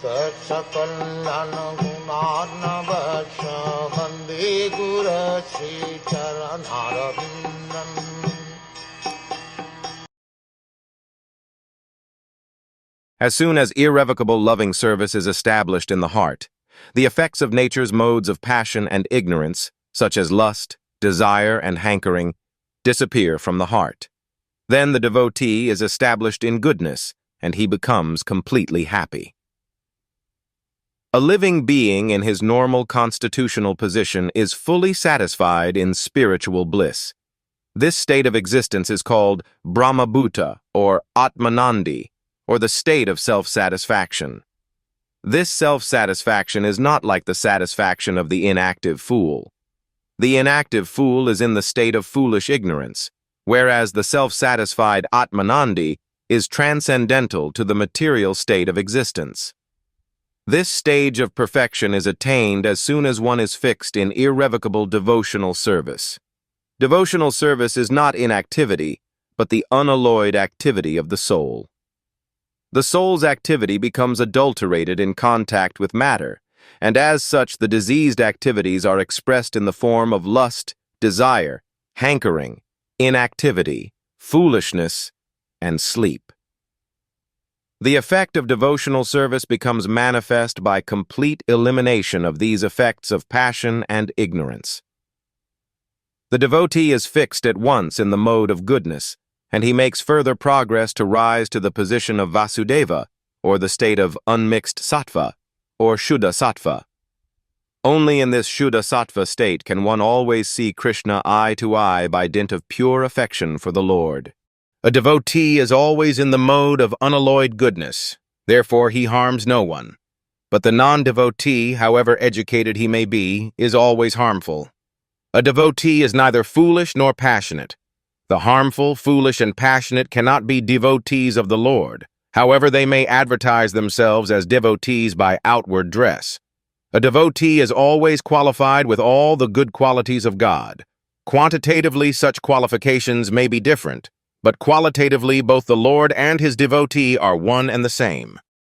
सकल्यान गुणार्णवश Vande गुरश्री चरणारविन्दम्। As soon as irrevocable loving service is established in the heart, the effects of nature's modes of passion and ignorance, such as lust, desire, and hankering, disappear from the heart. Then the devotee is established in goodness, and he becomes completely happy. A living being in his normal constitutional position is fully satisfied in spiritual bliss. This state of existence is called Brahmabhuta or Atmanandi, or the state of self-satisfaction. This self-satisfaction is not like the satisfaction of the inactive fool. The inactive fool is in the state of foolish ignorance, whereas the self-satisfied Atmanandi is transcendental to the material state of existence. This stage of perfection is attained as soon as one is fixed in irrevocable devotional service. Devotional service is not inactivity, but the unalloyed activity of the soul. The soul's activity becomes adulterated in contact with matter, and as such the diseased activities are expressed in the form of lust, desire, hankering, inactivity, foolishness, and sleep. The effect of devotional service becomes manifest by complete elimination of these effects of passion and ignorance. The devotee is fixed at once in the mode of goodness, and he makes further progress to rise to the position of Vasudeva, or the state of unmixed sattva, or Shuddha sattva. Only in this Shuddha sattva state can one always see Krishna eye to eye by dint of pure affection for the Lord. A devotee is always in the mode of unalloyed goodness, therefore he harms no one. But the non-devotee, however educated he may be, is always harmful. A devotee is neither foolish nor passionate. The harmful, foolish, and passionate cannot be devotees of the Lord, however they may advertise themselves as devotees by outward dress. A devotee is always qualified with all the good qualities of God. Quantitatively, such qualifications may be different, but qualitatively both the Lord and his devotee are one and the same.